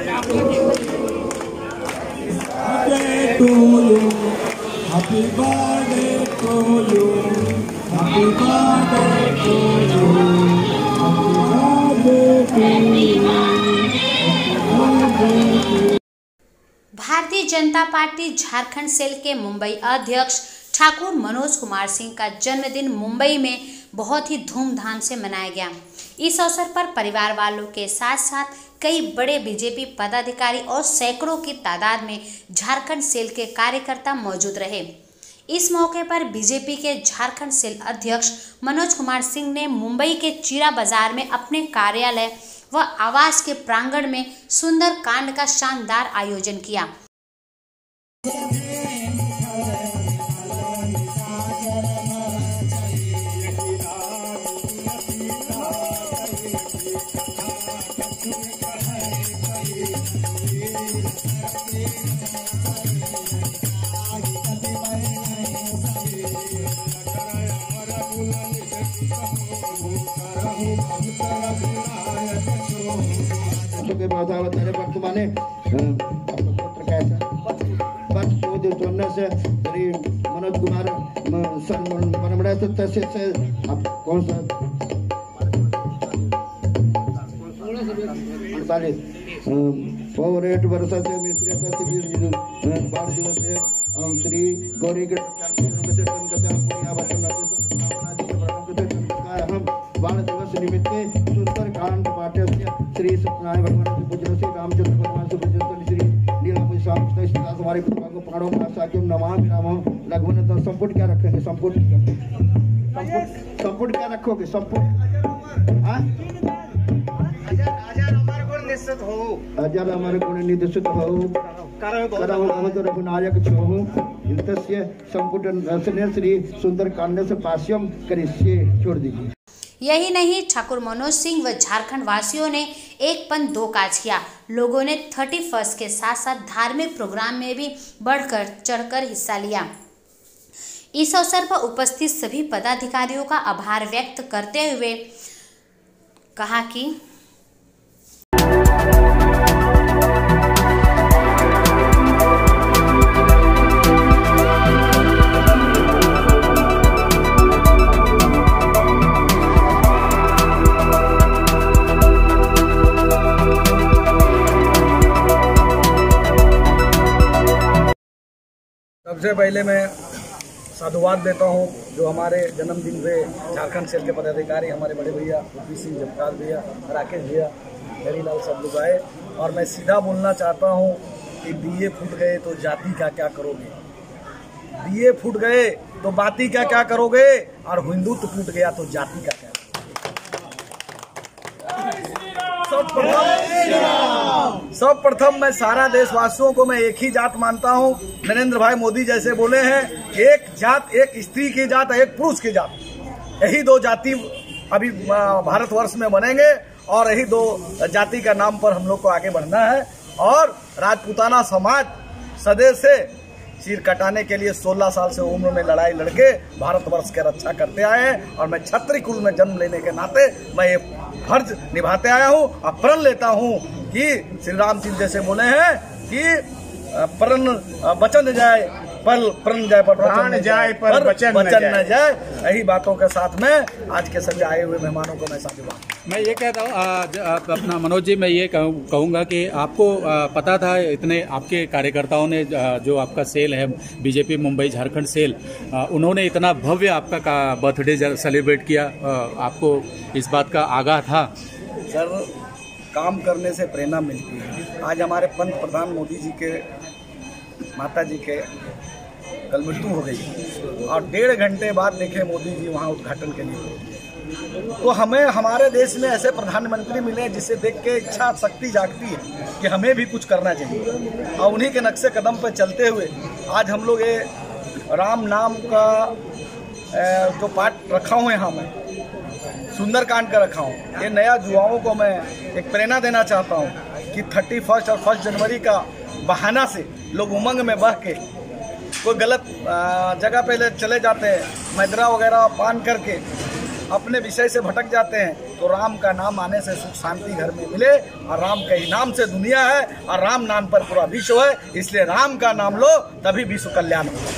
Happy birthday to you. Happy birthday to you. Bharatiya Janata party Jharkhand cell के मुंबई अध्यक्ष ठाकुर मनोज कुमार सिंह का जन्मदिन मुंबई में बहुत ही धूमधाम से मनाया गया। इस अवसर पर परिवार वालों के साथ साथ कई बड़े बीजेपी पदाधिकारी और सैकड़ों की तादाद में झारखंड सेल के कार्यकर्ता मौजूद रहे। इस मौके पर बीजेपी के झारखंड सेल अध्यक्ष मनोज कुमार सिंह ने मुंबई के चीरा बाजार में अपने कार्यालय व आवास के प्रांगण में सुंदर कांड का शानदार आयोजन किया। वर्तमाने से श्री मनोज कुमार कौन सा 48 वर्षाचे बाळ दिवस श्री गौरी बाल दिवस निमित्ते सुंदर कांड पाठ्य श्री सत्यनारायण भगवान से पूज्य श्री रामचंद्र भगवान से पूज्य श्री लीलापुरी स्वामी हमारे प्राणों साक्यम नमामि रामो लघुवन। तो संपुट क्या रखेंगे? संपुट क्या रखोगे? संपुट अजर हमारे गुण निर्देशित हो रघुनायक छो संपुट श्री सुंदर कांड से पाश्यम करिष्ये छोड़ दीजिए। यही नहीं, ठाकुर मनोज सिंह व झारखंड वासियों ने एक पन दो काज किया। लोगों ने 31 के साथ साथ धार्मिक प्रोग्राम में भी बढ़कर चढ़कर हिस्सा लिया। इस अवसर पर उपस्थित सभी पदाधिकारियों का आभार व्यक्त करते हुए कहा कि सबसे पहले मैं साधुवाद देता हूं जो हमारे जन्मदिन पे झारखंड सेल के पदाधिकारी हमारे बड़े भैया पी सिंह, जगतार भैया, राकेश भैया, हरीलाल सब लोग आए। और मैं सीधा बोलना चाहता हूं कि दिए फूट गए तो जाति का क्या करोगे, दिए फूट गए तो बाती का क्या करोगे, और हिंदुत्व टूट गया तो जाति का क्या। सर्वप्रथम मैं सारा देशवासियों को मैं एक ही जात मानता हूं। नरेंद्र भाई मोदी जैसे बोले हैं, एक जात, एक स्त्री की जात, एक पुरुष की जात, यही दो जाति अभी भारतवर्ष में बनेंगे और यही दो जाति का नाम पर हम लोग को आगे बढ़ना है। और राजपूताना समाज सदैव से सिर कटाने के लिए 16 साल से उम्र में लड़ाई लड़के भारतवर्ष के रक्षा करते आए हैं। और मैं क्षत्रिय कुल में जन्म लेने के नाते मैं ये फर्ज निभाते आया हूँ और प्रण लेता हूँ कि श्री रामचंद्र जैसे बोले हैं कि प्रण वचन जाए पर प्रण जाए पर प्राण जाए पर वचन न जाए। यही बातों के साथ में आज के सभी आए हुए मेहमानों को मैं साधुवाद। मैं ये कहता हूँ अपना मनोज जी, मैं ये कहूँगा कि आपको पता था इतने आपके कार्यकर्ताओं ने जो आपका सेल है बीजेपी मुंबई झारखंड सेल, उन्होंने इतना भव्य आपका बर्थडे सेलिब्रेट किया, आपको इस बात का आगाह था? सर, काम करने से प्रेरणा मिलती है। आज हमारे पंत प्रधान मोदी जी के माता जी के कल मृत्यु हो गई और 1.5 घंटे बाद देखे मोदी जी वहाँ उद्घाटन के लिए। तो हमें हमारे देश में ऐसे प्रधानमंत्री मिले जिसे देख के इच्छा शक्ति जागती है कि हमें भी कुछ करना चाहिए। और उन्हीं के नक्शे कदम पर चलते हुए आज हम लोग ये राम नाम का जो पाठ रखा हूँ यहाँ मैं सुंदरकांड का रखा हूँ, ये नया युवाओं को मैं एक प्रेरणा देना चाहता हूँ कि 31 और 1 जनवरी का बहाना से लोग उमंग में बह के कोई गलत जगह पे चले जाते हैं, मैदरा वगैरह पान करके अपने विषय से भटक जाते हैं। तो राम का नाम आने से सुख शांति घर में मिले, और राम के ही नाम से दुनिया है और राम नाम पर पूरा विश्व है, इसलिए राम का नाम लो तभी विश्व कल्याण होगा।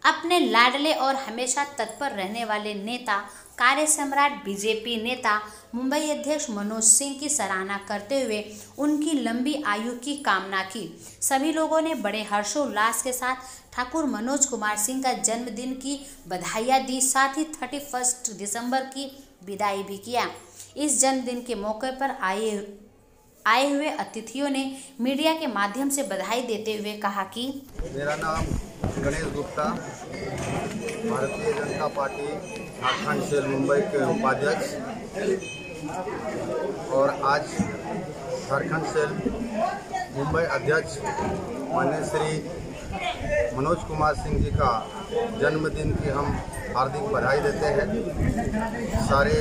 अपने लाडले और हमेशा तत्पर रहने वाले नेता, कार्य सम्राट बीजेपी नेता मुंबई अध्यक्ष मनोज सिंह की सराहना करते हुए उनकी लंबी आयु की कामना की। सभी लोगों ने बड़े हर्षोल्लास के साथ ठाकुर मनोज कुमार सिंह का जन्मदिन की बधाइयाँ दी, साथ ही 31 दिसंबर की विदाई भी किया। इस जन्मदिन के मौके पर आए हुए अतिथियों ने मीडिया के माध्यम से बधाई देते हुए कहा कि मेरा नाम गणेश गुप्ता, भारतीय जनता पार्टी झारखंड सेल मुंबई के उपाध्यक्ष, और आज झारखंड सेल मुंबई अध्यक्ष माननीय श्री मनोज कुमार सिंह जी का जन्मदिन की हम हार्दिक बधाई देते हैं। सारे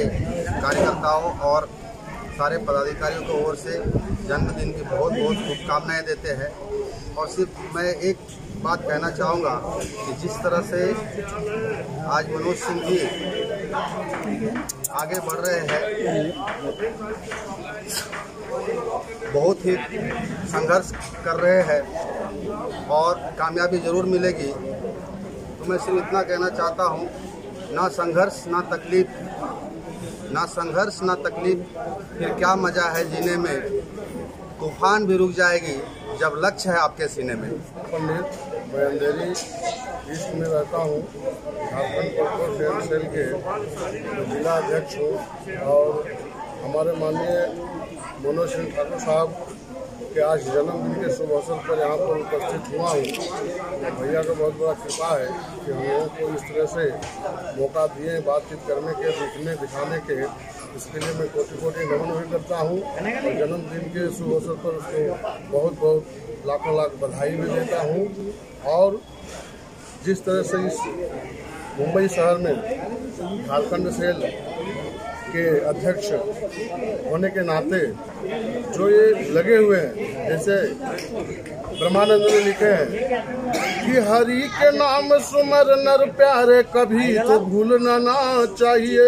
कार्यकर्ताओं और सारे पदाधिकारियों की ओर से जन्मदिन की बहुत बहुत शुभकामनाएं देते हैं। और सिर्फ मैं एक बात कहना चाहूँगा कि जिस तरह से आज मनोज सिंह जी आगे बढ़ रहे हैं, बहुत ही संघर्ष कर रहे हैं और कामयाबी जरूर मिलेगी। तो मैं सिर्फ इतना कहना चाहता हूँ, ना संघर्ष ना तकलीफ, ना संघर्ष ना तकलीफ, फिर क्या मज़ा है जीने में। तूफान भी रुक जाएगी जब लक्ष्य है आपके सीने में। पंडित मैं अंधेरी ईस्ट में रहता हूँ, झारखंड पॉपुलर सेल के जिला अध्यक्ष हूँ, और हमारे माननीय मनोज सिंह ठाकुर साहब के आज जन्मदिन के शुभ अवसर पर यहाँ पर उपस्थित हुआ हूँ। भैया का बहुत बड़ा कृपा है कि हम लोगों को इस तरह से मौका दिए बातचीत करने के, दिखने दिखाने के, इसके लिए मैं कोटि कोटि नमन भी करता हूँ। और जन्मदिन के शुभ अवसर पर उसको बहुत बहुत लाखों लाख बधाई भी देता हूँ। और जिस तरह से इस मुंबई शहर में झारखंड सेल के अध्यक्ष होने के नाते जो ये लगे हुए हैं, जैसे ब्रह्मानंद ने लिखे हैं कि हरि के नाम सुमर नर प्यारे कभी तो भूलना ना चाहिए,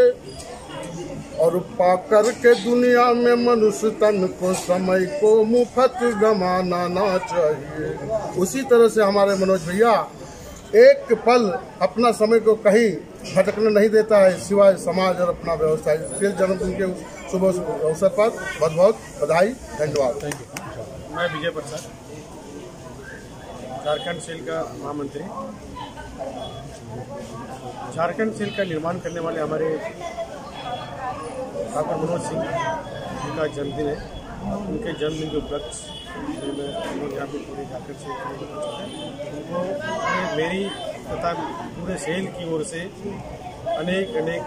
और पाकर के दुनिया में मनुष्य तन को समय को मुफ्त गंवाना ना चाहिए। उसी तरह से हमारे मनोज भैया एक पल अपना समय को कहीं भटकने नहीं देता है सिवाय समाज और अपना व्यवस्था। फिर जन्मदिन के शुभ अवसर पर बहुत बहुत बधाई, धन्यवाद। Thank you. मैं विजय प्रसाद, झारखंड सेल का महामंत्री। झारखंड सेल का निर्माण करने वाले हमारे ठाकुर मनोज सिंह जी का जन्मदिन है। उनके जन्मदिन के उपलक्ष्य मैं यहाँ पे पूरे झारखंड सेल उनको मेरी तथा पूरे सेल की ओर से अनेक अनेक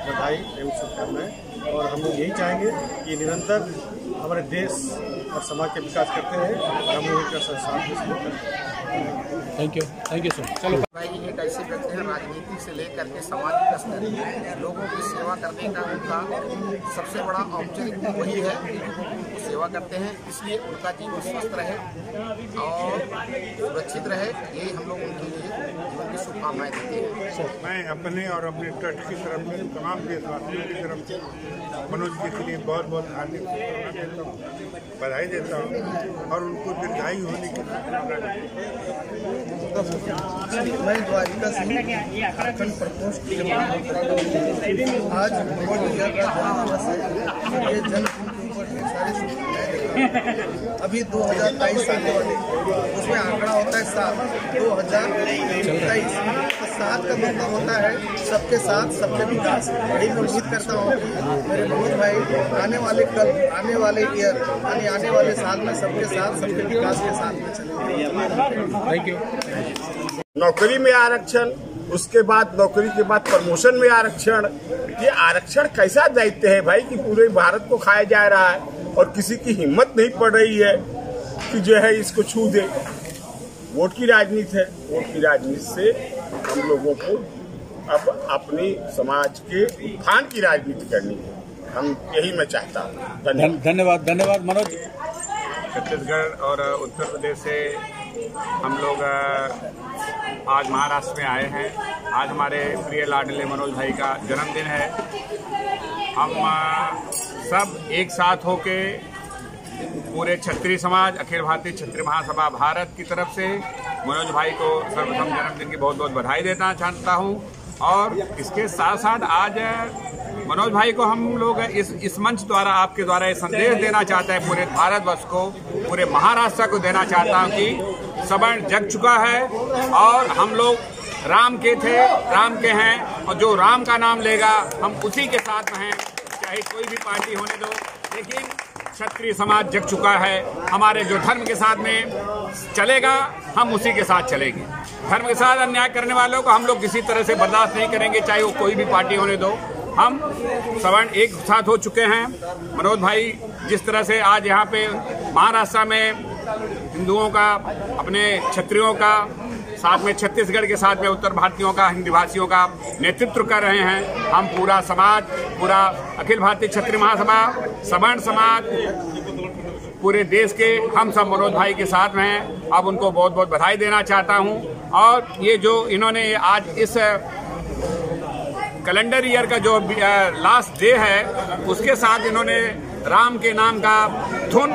बधाई एवं शुभकामनाएं। और हम लोग यही चाहेंगे कि निरंतर हमारे देश और समाज के विकास करते रहे और हम लोग का संसार में सहयोग करते हैं। Thank you sir. चलो भाई जी एक ऐसे व्यक्ति हैं, राजनीति से लेकर के सामाजिक स्तर लोगों की सेवा करने का उनका सबसे बड़ा औपचारिक वही है कि लोगों की सेवा करते हैं, इसलिए उनका जीवन स्वस्थ रहे और सुरक्षित रहे, यही हम लोग उनके लिए जीवन की शुभकामनाएं देते हैं। मैं अपने और अपने ट्रस्ट की तरफ से तमाम देशवासियों की तरफ से मनोज जी के लिए बहुत बहुत हार्दिक शुभकामनाएं देता हूँ, बधाई देता हूँ और उनको दीर्घायु होने की मैं द्वारिका सिंह झारखंड प्रकोष्ठ के आज मनोज भैया का जन्मदिवस है। ये जन्मदिन के ऊपर ढेर सारी शुभकामनाएं देता हूँ। अभी 2023 आने वाले उसमें आंकड़ा होता है 7, 2023। तो 7 का मतलब होता है सबके साथ सबके विकास। बड़ी मैं उम्मीद करता हूँ कि मेरे मनोज भाई आने वाले कल, आने वाले ईयर यानी आने वाले साल में सबके साथ सबके विकास के साथ में चलेंगे। Thank you. नौकरी में आरक्षण, उसके बाद नौकरी के बाद प्रमोशन में आरक्षण। ये आरक्षण कैसा दायित्व है भाई कि पूरे भारत को खाया जा रहा है और किसी की हिम्मत नहीं पड़ रही है कि जो है इसको छू दे। वोट की राजनीति है, वोट की राजनीति से हम लोगों को अब अपनी समाज के उत्थान की राजनीति करनी है। हम यही मैं चाहता हूँ। धन्यवाद मनोज। छत्तीसगढ़ और उत्तर प्रदेश से हम लोग आज महाराष्ट्र में आए हैं। आज हमारे प्रिय लाडले मनोज भाई का जन्मदिन है। हम सब एक साथ होके पूरे क्षत्रिय समाज, अखिल भारतीय क्षत्रिय महासभा भारत की तरफ से मनोज भाई को सर्वप्रथम जन्मदिन की बहुत बहुत बधाई देना चाहता हूं। और इसके साथ साथ आज मनोज भाई को हम लोग इस मंच द्वारा, आपके द्वारा ये संदेश देना चाहते हैं पूरे भारतवर्ष को, पूरे महाराष्ट्र को देना चाहता हूं कि सवर्ण जग चुका है और हम लोग राम के थे, राम के हैं, और जो राम का नाम लेगा हम उसी के साथ में हैं, चाहे कोई भी पार्टी होने दो। लेकिन क्षत्रिय समाज जग चुका है, हमारे जो धर्म के साथ में चलेगा हम उसी के साथ चलेंगे। धर्म के साथ अन्याय करने वालों को हम लोग किसी तरह से बर्दाश्त नहीं करेंगे, चाहे वो कोई भी पार्टी होने दो। हम सवर्ण एक साथ हो चुके हैं। मनोज भाई जिस तरह से आज यहाँ पे महाराष्ट्र में हिंदुओं का, अपने क्षत्रियों का, साथ में छत्तीसगढ़ के साथ में उत्तर भारतीयों का, हिंदी भाषियों का नेतृत्व कर रहे हैं। हम पूरा समाज, पूरा अखिल भारतीय क्षत्रिय महासभा, सवर्ण समाज, पूरे देश के हम सब मनोज भाई के साथ में हैं। अब उनको बहुत बहुत बधाई देना चाहता हूं। और ये जो इन्होंने आज इस कैलेंडर ईयर का जो लास्ट डे है, उसके साथ इन्होंने राम के नाम का धुन,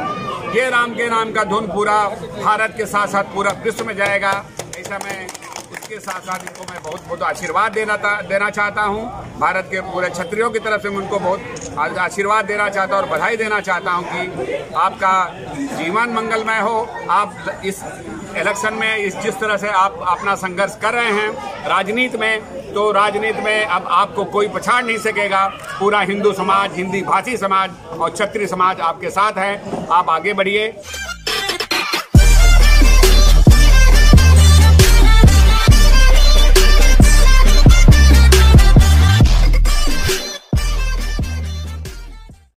ये राम के नाम का धुन पूरा भारत के साथ साथ पूरा विश्व में जाएगा। ऐसा मैं उसके साथ साथ इनको मैं बहुत बहुत आशीर्वाद देना चाहता हूं। भारत के पूरे क्षत्रियों की तरफ से मैं उनको बहुत आशीर्वाद देना चाहता हूं और बधाई देना चाहता हूं कि आपका जीवन मंगलमय हो। आप इस इलेक्शन में जिस तरह से आप अपना संघर्ष कर रहे हैं राजनीति में, तो राजनीति में अब आपको कोई पछाड़ नहीं सकेगा। पूरा हिंदू समाज, हिंदी भाषी समाज और क्षत्रिय समाज आपके साथ है। आप आगे बढ़िए।